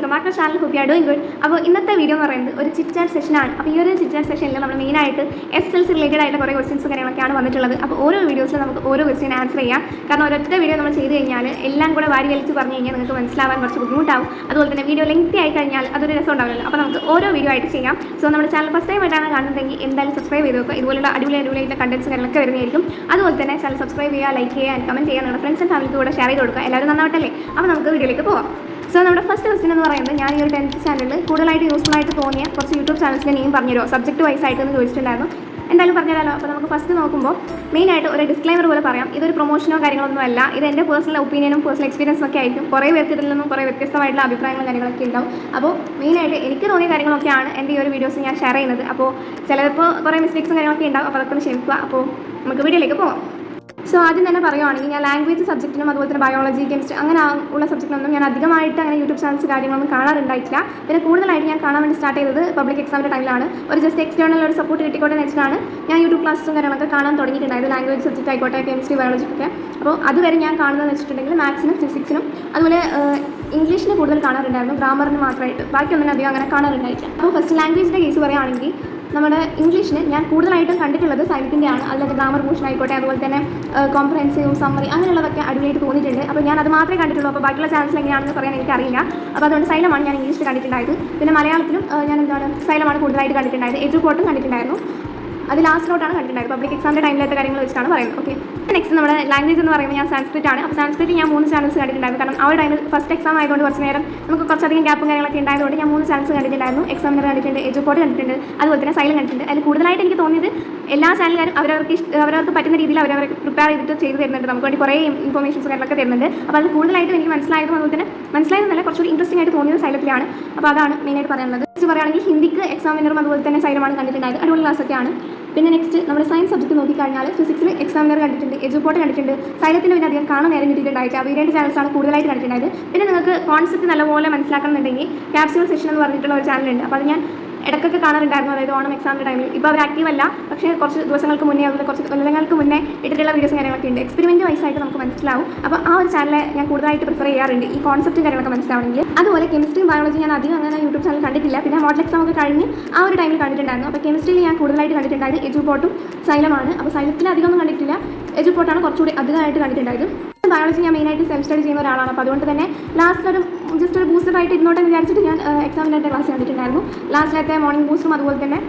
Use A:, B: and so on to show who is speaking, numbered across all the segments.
A: Welcome back to channel. Hope you are doing good. അപ്പോൾ ഇന്നത്തെ video എന്ന് പറയുന്നത് ഒരു ചിറ്റ് ചാറ്റ് സെഷനാണ്. അപ്പോൾ ഈ ഒരു ചിറ്റ് ചാറ്റ് സെഷനിൽ നമ്മൾ മെയിനായിട്ട് SSLC റിലേറ്റഡ് ആയിട്ട് കുറേ ക്വസ്റ്റ്യൻസും കാര്യങ്ങളൊക്കെയാണ് വന്നിട്ടുള്ളത്. അപ്പോൾ ഓരോ വീഡിയോസിൽ നമുക്ക് ഓരോ ക്വസ്റ്റ്യൻ ആൻസർ ചെയ്യാം. കാരണം ഒരൊറ്റ വീഡിയോ നമ്മൾ ചെയ്ത് കഴിഞ്ഞാൽ എല്ലാം കൂടെ വാരി വലിച്ച് പറഞ്ഞു കഴിഞ്ഞാൽ നിങ്ങൾക്ക് മനസ്സിലാവാൻ കുറച്ച് ബുദ്ധിമുട്ടാവും. അതുപോലെ തന്നെ വീഡിയോ ലെങ്തി ആയി കഴിഞ്ഞാൽ അതൊരു രസം ഉണ്ടാവില്ല. അപ്പോൾ നമുക്ക് ഓരോ വീഡിയോ ആയിട്ട് ചെയ്യാം. സോ നമ്മുടെ ചാനൽ ഫസ്റ്റ് ടൈം ആയിട്ടാണ് കാണുന്നതെങ്കിൽ എന്തായാലും സബ്സ്ക്രൈബ് ചെയ്ത് നോക്കുക. ഇതുപോലുള്ള അടിപൊളിയായിട്ട് കണ്ടൻസ് കാര്യങ്ങളൊക്കെ വരുന്നതായിരിക്കും. അതുപോലെ തന്നെ ചാനൽ സബ്സ്ക്രൈബ് ചെയ്യുക, ലൈക്ക് ചെയ്യുക, ആൻഡ് കമൻറ്റ് ചെയ്യുക. നിങ്ങളുടെ ഫ്രണ്ട്സ് ആൻഡ് ഫാമിലിക്ക് കൂടെ ഷെയർ ചെയ്ത് കൊടുക്കുക. എല്ലാവരും നന്നാവട്ടല്ലേ. അപ്പോൾ നമുക്ക് വീഡിയോയിലേക്ക് പോകാം. സോ നമ്മുടെ ഫസ്റ്റ് ക്വസ്റ്റ്യൻ എന്ന് പറയുന്നത് ഞാൻ ഈ ഒരു 10th ചാനലിൽ കൂടുതലായിട്ട് യൂസ്ഫുൾ ആയിട്ട് തോന്നിയ കുറച്ച് യൂട്യൂബ് ചാനൽസിൻ്റെ നെയിം പറഞ്ഞുതരുമോ, സബ്ജക്റ്റ് വൈസ് ആയിട്ട് എന്ന് ചോദിച്ചിട്ടുണ്ടായിരുന്നു. എന്തായാലും പറഞ്ഞുതരാമല്ലോ. അപ്പോൾ നമുക്ക് ഫസ്റ്റ് നോക്കുമ്പോൾ മെയിനായിട്ട് ഒരു ഡിസ്ക്ലൈമർ പോലെ പറയാം. ഇതൊരു പ്രൊമോഷനോ കാര്യങ്ങളൊന്നും അല്ല. ഇത് എൻ്റെ പേഴ്സണൽ ഒപ്പീനിയനും പേഴ്സണൽ എക്സ്പീരിയൻസും ഒക്കെ ആയിരിക്കും. കുറേ പേർക്ക് ഇതിൽ നിന്നും കുറേ വ്യത്യസ്തമായിട്ടുള്ള അഭിപ്രായങ്ങളും കാര്യങ്ങളൊക്കെ ഉണ്ടാവും. അപ്പോൾ മെയിനായിട്ട് എനിക്ക് തോന്നിയ കാര്യങ്ങളൊക്കെയാണ് എൻ്റെ ഈ ഒരു വീഡിയോസ് ഞാൻ ഷെയർ ചെയ്യുന്നത്. അപ്പോൾ ചിലപ്പോൾ കുറേ മിസ്റ്റേക്സും കാര്യങ്ങളൊക്കെ ഉണ്ടാവും. അപ്പോൾ അതൊക്കെ ഒന്ന് ക്ഷമിക്കുക. അപ്പോൾ നമുക്ക് വീഡിയോയിലേക്ക് പോകാം. സോ ആദ്യം തന്നെ പറയുവാണെങ്കിൽ ഞാൻ ലാംഗ്വേജ് സബ്ജക്റ്റിനും അതുപോലെ തന്നെ ബയോളജി, കെമിസ്ട്രി അങ്ങനെ ഉള്ള സബ്ജക്റ്റിനൊന്നും ഞാൻ അധികമായിട്ട് അങ്ങനെ യൂട്യൂബ് ചാനൽസ് കാര്യങ്ങളൊന്നും കാണാറുണ്ടായിട്ടില്ല. പിന്നെ കൂടുതലായിട്ട് ഞാൻ കാണാൻ വേണ്ടി സ്റ്റാർട്ട് ചെയ്തത് പബ്ലിക് എക്സാമിൻ്റെ ടൈമിലാണ്. ഒരു ജസ്റ്റ് എക്സ്റ്റേണൽ ഒരു സപ്പോർട്ട് കിട്ടിക്കോട്ടെ എന്ന് വെച്ചിട്ടാണ് ഞാൻ യൂട്യൂബ് ക്ലാസ്സും കാര്യങ്ങളൊക്കെ കാണാൻ തുടങ്ങിയിട്ടുണ്ടായത്. ലാംഗ്വേജ് സബ്ജക്റ്റ് ആയിക്കോട്ടെ, കെമിസ്ട്രി, ബയോളജിക്കൊക്കെ. അപ്പോൾ അതുവരെ ഞാൻ കാണുന്നതെന്ന് വെച്ചിട്ടുണ്ടെങ്കിൽ മാത്സിനും ഫിസിക്സിനും അതുപോലെ ഇംഗ്ലീഷിന് കൂടുതൽ കാണാറുണ്ടായിരുന്നു, ഗ്രാമറിന് മാത്രമായിട്ട്. ബാക്കിയൊന്നും അധികം അങ്ങനെ കാണാറുണ്ടായിട്ടില്ല. അപ്പോൾ ഫസ്റ്റ് ലാംഗ്വേജിൻ്റെ കേസ് പറയുകയാണെങ്കിൽ നമ്മുടെ ഇംഗ്ലീഷിന് ഞാൻ കൂടുതലായിട്ടും കണ്ടിട്ടുള്ളത് സൈലത്തിൻ്റെയാണ്. അതിലൊക്കെ ഗ്രാമർ പോർഷൻ ആയിക്കോട്ടെ, അതുപോലെ തന്നെ കോംപ്രഹെൻസീവ്, സമ്മറി അങ്ങനെയുള്ളതൊക്കെ അടിപൊളിയായിട്ട് തോന്നിയിട്ടുണ്ട്. അപ്പോൾ ഞാൻ അത് മാത്രമേ കണ്ടിട്ടുള്ളൂ. അപ്പോൾ ബാക്കിയുള്ള ചാനൽസ് എങ്ങനെയാണെന്ന് പറയാൻ എനിക്കറിയില്ല. അപ്പോൾ അതുകൊണ്ട് സൈലമാണ് ഞാൻ ഇംഗ്ലീഷിൽ കണ്ടിട്ടുണ്ടായത്. പിന്നെ മലയാളത്തിലും ഞാൻ സൈലമാണ് കൂടുതലായിട്ട് കണ്ടിട്ടുണ്ടായത്. എജുപോർട്ടും കണ്ടിട്ടുണ്ടായിരുന്നു. അത് ലാസ്റ്റിലോട്ടാണ് കണ്ടിട്ടുണ്ടായത്. പബ്ലിക് എക്സാമിൻ്റെ ടൈമിലത്തെ കാര്യങ്ങൾ വെച്ചിട്ടാണ് പറയുന്നത്. ഓക്കെ, നെക്സ്റ്റ് നമ്മുടെ ലാംഗ്വേജ് എന്ന് പറയുമ്പോൾ ഞാൻ സാൻസ്ക്രിറ്റ് ആണ്. അപ്പോൾ സാൻസ്ക്രിറ്റ് ഞാൻ 3 ചാനൽസ് കണ്ടിട്ടുണ്ടായിരുന്നു. കാരണം ആ ഒരു ടൈമിൽ ഫസ്റ്റ് എക്സാം ആയതുകൊണ്ട് കുറച്ച് നേരം നമുക്ക് കുറച്ചധികം ഗ്യാപ്പും കാര്യങ്ങളൊക്കെ ഉണ്ടായതുകൊണ്ട് ഞാൻ 3 ചാനൽസ് കണ്ടിട്ടുണ്ടായിരുന്നു. എക്സാമിനർ കണ്ടിട്ടുണ്ട്, എജുപോർട്ട് കണ്ടിട്ടുണ്ട്, അതുപോലെ തന്നെ സൈലം കണ്ടിട്ടുണ്ട്. അതിൽ കൂടുതലായിട്ട് എനിക്ക് തോന്നിയത് എല്ലാ ചാനലുകാരും അവരവർക്ക് പറ്റുന്ന രീതിയിൽ അവരവരെ പ്രിപ്പയർ ചെയ്തിട്ട് ചെയ്ത് തരുന്നുണ്ട്. നമുക്ക് വേണ്ടി കുറേ ഇൻഫോർമേഷൻസ് കാര്യങ്ങളൊക്കെ തരുന്നുണ്ട്. അപ്പോൾ അത് കൂടുതലായിട്ടും എനിക്ക് മനസ്സിലായതും അതുപോലെ തന്നെ മനസ്സിലായതെന്നല്ല കുറച്ചുകൂടി ഇൻട്രസ്റ്റിംഗ് ആയിട്ട് തോന്നിയത് സൈലത്തിലാണ്. അപ്പോൾ അതാണ് മെയിനായിട്ട് പറയാനുള്ളത്. നെക്സ്റ്റ് പറയുകയാണെങ്കിൽ ഹിന്ദിക്ക് എക്സാമിനറും അതുപോലെ തന്നെ സൈലമാണ് കണ്ടിട്ടുണ്ടായത്. അടിപൊളി ക്ലാസ്സൊക്കെയാണ്. പിന്നെ നെക്സ്റ്റ് നമ്മുടെ സയൻസ് സബ്ജക്റ്റ് നോക്കിക്കഴിഞ്ഞാൽ ഫിസിക്സിൽ എക്സാമിനർ കണ്ടിട്ടുണ്ട്, എജുപോർട്ട് കണ്ടിട്ടുണ്ട്, സൈലത്തിന് പിന്നെ അധികം കാണാൻ നേരം കിട്ടിയിട്ടുണ്ടായിട്ട് അപ്പോൾ ഈ 2 ചാനൽസാണ് കൂടുതലായിട്ട് കണ്ടിട്ടുണ്ടായത്. പിന്നെ നിങ്ങൾക്ക് കോൺസെപ്റ്റ് നല്ലപോലെ മനസ്സിലാക്കണമെന്നുണ്ടെങ്കിൽ ക്യാപ്സ്യൂൾ സെഷൻ എന്ന് പറഞ്ഞിട്ടുള്ള ഒരു ചാനലുണ്ട്. അപ്പോൾ അത് ഞാൻ ഇടയ്ക്കൊക്കെ കാണാറുണ്ടായിരുന്നു. അതായത് ഓണം എക്സാമിൻ്റെ ടൈമിൽ. ഇപ്പോൾ അവർ ആക്റ്റീവ് അല്ല, പക്ഷേ കുറച്ച് ദിവസങ്ങൾക്ക് മുന്നേ അതുപോലെ കുറച്ച് കൊല്ലങ്ങൾക്ക് മുന്നേ ഇട്ടിട്ടുള്ള വീഡിയോസും കാര്യങ്ങളൊക്കെ ഉണ്ട്. എക്സ്പെരിമെൻറ്റ് വൈസായിട്ട് നമുക്ക് മനസ്സിലാവും. അപ്പോൾ ആ ഒരു ചാനൽ ഞാൻ കൂടുതലായിട്ട് പ്രിഫർ ചെയ്യാറുണ്ട് ഈ കോൺസെപ്റ്റും കാര്യങ്ങളൊക്കെ മനസ്സിലാവണമെങ്കിൽ. അതുപോലെ കെമിസ്ട്രിയും ബയോളജി ഞാൻ അധികം അങ്ങനെ യൂട്യൂബ് ചാനൽ കണ്ടിട്ടില്ല. പിന്നെ മോഡൽ എക്സാം ഒക്കെ കഴിഞ്ഞ് ആ ഒരു ടൈമിൽ കണ്ടിട്ടുണ്ടായിരുന്നു. അപ്പോൾ കെമിസ്ട്രിയിൽ ഞാൻ കൂടുതലായിട്ട് കണ്ടിട്ടുണ്ടായത് എജുപോർട്ടും സൈലമാണ്. അപ്പോൾ സൈലത്തിൽ അധികമൊന്നും കണ്ടിട്ടില്ല, എജുപോർട്ടാണ് കുറച്ചുകൂടി അധികമായിട്ട് കണ്ടിട്ടുണ്ടായത്. ബയോളജി ഞാൻ മെയിനായിട്ട് സെൽഫ് സ്റ്റഡി ചെയ്യുന്ന ഒരാളാണ്. അപ്പോൾ അതുകൊണ്ട് തന്നെ ലാസ്റ്റ് ജസ്റ്റ് ഒരു ബൂസ്റ്ററായിട്ട് ഇരുന്നോട്ടെന്ന് വിചാരിച്ചിട്ട് ഞാൻ എക്സാമിൻ്റെ ക്ലാസ് കണ്ടിട്ടുണ്ടായിരുന്നു. ലാസ്റ്റിലത്തെ മോർണിംഗ് ബൂസ്റ്ററും അതുപോലെ തന്നെ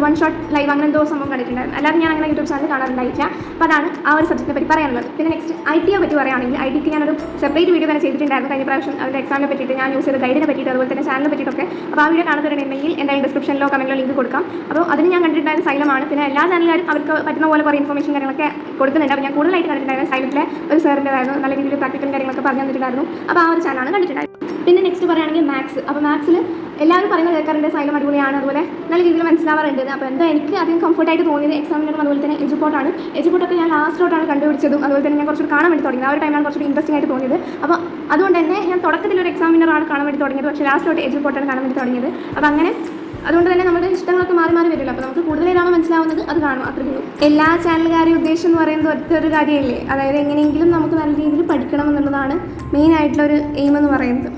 A: 1 ഷോട്ട് ലൈവ് അങ്ങനെ എന്തോ സംഭവം കണ്ടിട്ടുണ്ടായിരുന്നു. അല്ലാതെ ഞാൻ അങ്ങനെ യൂട്യൂബ് ചാനൽ കാണാറുണ്ടായിട്ടില്ല. അപ്പോൾ അതാണ് ആ ഒരു സബ്ജക്റ്റിനെ പറ്റി പറയാനുള്ളത്. പിന്നെ നെക്സ്റ്റ് ITയെ പറ്റി പറയുകയാണെങ്കിൽ ITക്ക് ഞാനൊരു സെപ്പറേറ്റ് വീഡിയോ തന്നെ ചെയ്തിട്ടുണ്ടായിരുന്നു കഴിഞ്ഞ പ്രാവശ്യം. അതിൻ്റെ എക്സാമിനെ പറ്റിയിട്ട് ഞാൻ യൂസ് ചെയ്ത ഗൈഡിനെ പറ്റിയിട്ട് അതുപോലെ തന്നെ ചാനലിനെ പറ്റിയിട്ടൊക്കെ. അപ്പോൾ ആ വീഡിയോ കാണുന്നുണ്ടെങ്കിൽ എന്തായാലും ഡിസ്ക്രിപ്ഷനിലോ കമൻറ്റിലോ ലിങ്ക് കൊടുക്കാം. അപ്പോൾ അതിന് ഞാൻ കണ്ടിട്ടുണ്ടായിരുന്ന സൈലമാണ്. പിന്നെ എല്ലാ ചാനലുകാരും അവർക്ക് പറ്റുന്ന പോലെ കുറേ ഇൻഫോർമേഷൻ കാര്യങ്ങളൊക്കെ കൊടുക്കുന്നുണ്ട്. അപ്പോൾ ഞാൻ കൂടുതലായിട്ട് കണ്ടിട്ടുണ്ടായിരുന്നു സൈലത്തിലെ ഒരു സാറിൻ്റെതായിരുന്നു. നല്ല രീതിയിൽ പ്രാക്ടിക്കൽ കാര്യങ്ങളൊക്കെ പറഞ്ഞു തന്നിട്ടുണ്ടായിരുന്നു. അപ്പോൾ ആ ഒരു ചാനലാണ് കണ്ടിട്ടുണ്ടായിരുന്നു. പിന്നെ നെക്സ്റ്റ് പറയുകയാണെങ്കിൽ മാത്സ്. അപ്പോൾ മാത്സിൽ എല്ലാവരും പറയുന്നത് കേൾക്കാറുണ്ട് സൈലം അടിപൊളിയാണ്, അതുപോലെ നല്ല രീതിയിൽ മനസ്സിലാവാറുണ്ട്. അപ്പോൾ എന്താ എനിക്ക് അധികം കംഫർട്ടായിട്ട് തോന്നിയത് എക്സാമിനറും അതുപോലെ തന്നെ എജുപോർട്ടാണ്. എജുപോർട്ടൊക്കെ ഞാൻ ലാസ്റ്റിലോട്ടാണ് കണ്ടുപിടിച്ചതും അതുപോലെ തന്നെ ഞാൻ കുറച്ചുകൂടി കാണാൻ വേണ്ടി തുടങ്ങിയത്. ആ ഒരു ടൈമിലാണ് കുറച്ചുകൂടി ഇൻട്രസ്റ്റിംഗ് ആയിട്ട് തോന്നിയത്. അപ്പോൾ അതുകൊണ്ട് തന്നെ ഞാൻ തുടക്കത്തിൽ ഒരു എക്സാമിനറാണ് കാണാൻ വേണ്ടി തുടങ്ങിയത്, പക്ഷേ ലാസ്റ്റിലോട്ട് എജുപോർട്ടാണ് കാണാൻ വേണ്ടി തുടങ്ങിയത്. അപ്പോൾ അങ്ങനെ അതുകൊണ്ട് തന്നെ നമ്മുടെ ഇഷ്ടങ്ങളൊക്കെ മാറി വരുമല്ലോ. അപ്പോൾ നമുക്ക് കൂടുതലായിട്ടാണ് മനസ്സിലാവുന്നത്, അത് കാണും, അത്രയേ ഉള്ളൂ. എല്ലാ ചാനലുകാരുടെയും ഉദ്ദേശം എന്ന് പറയുന്നത് ഒറ്റൊരു കാര്യമല്ലേ, അതായത് എങ്ങനെയെങ്കിലും നമുക്ക് നല്ല രീതിയിൽ പഠിക്കണം എന്നുള്ളതാണ് മെയിനായിട്ടുള്ളൊരു എയിം എന്ന് പറയുന്നത്.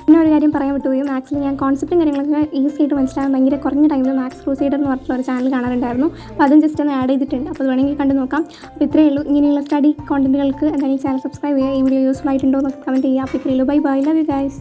A: പിന്നെ ഒരു കാര്യം പറയാൻ വിട്ടുപോയി, മാത്സിൽ ഞാൻ കോൺസെപ്റ്റും കാര്യങ്ങളൊക്കെ ഈസി ആയിട്ട് മനസ്സിലാകാൻ ഭയങ്കര കുറഞ്ഞ ടൈമിൽ മാത്സ് ക്രൂസൈഡർ എന്ന് പറഞ്ഞിട്ടുള്ള ഒരു ചാനൽ കാണാറുണ്ടായിരുന്നു. അപ്പോൾ അതും ജസ്റ്റ് ഒന്ന് ആഡ് ചെയ്തിട്ടുണ്ട്. അപ്പോൾ അത് വേണമെങ്കിൽ കണ്ടു നോക്കാം. അപ്പോൾ ഇത്രയേ ഉള്ളൂ. ഇങ്ങനെയുള്ള സ്റ്റഡി കോണ്ടന്റുകൾക്ക് എന്തായാലും ചാനൽ സബ്സ്ക്രൈബ് ചെയ്യുക. ഈ വീഡിയോ യൂസ്ഫുൾ ആയിട്ടുണ്ടോ എന്നൊക്കെ കമൻറ്റ് ചെയ്യുക. അപ്പോൾ ഇത്രയേ ഉള്ളൂ. Bye bye, love you guys.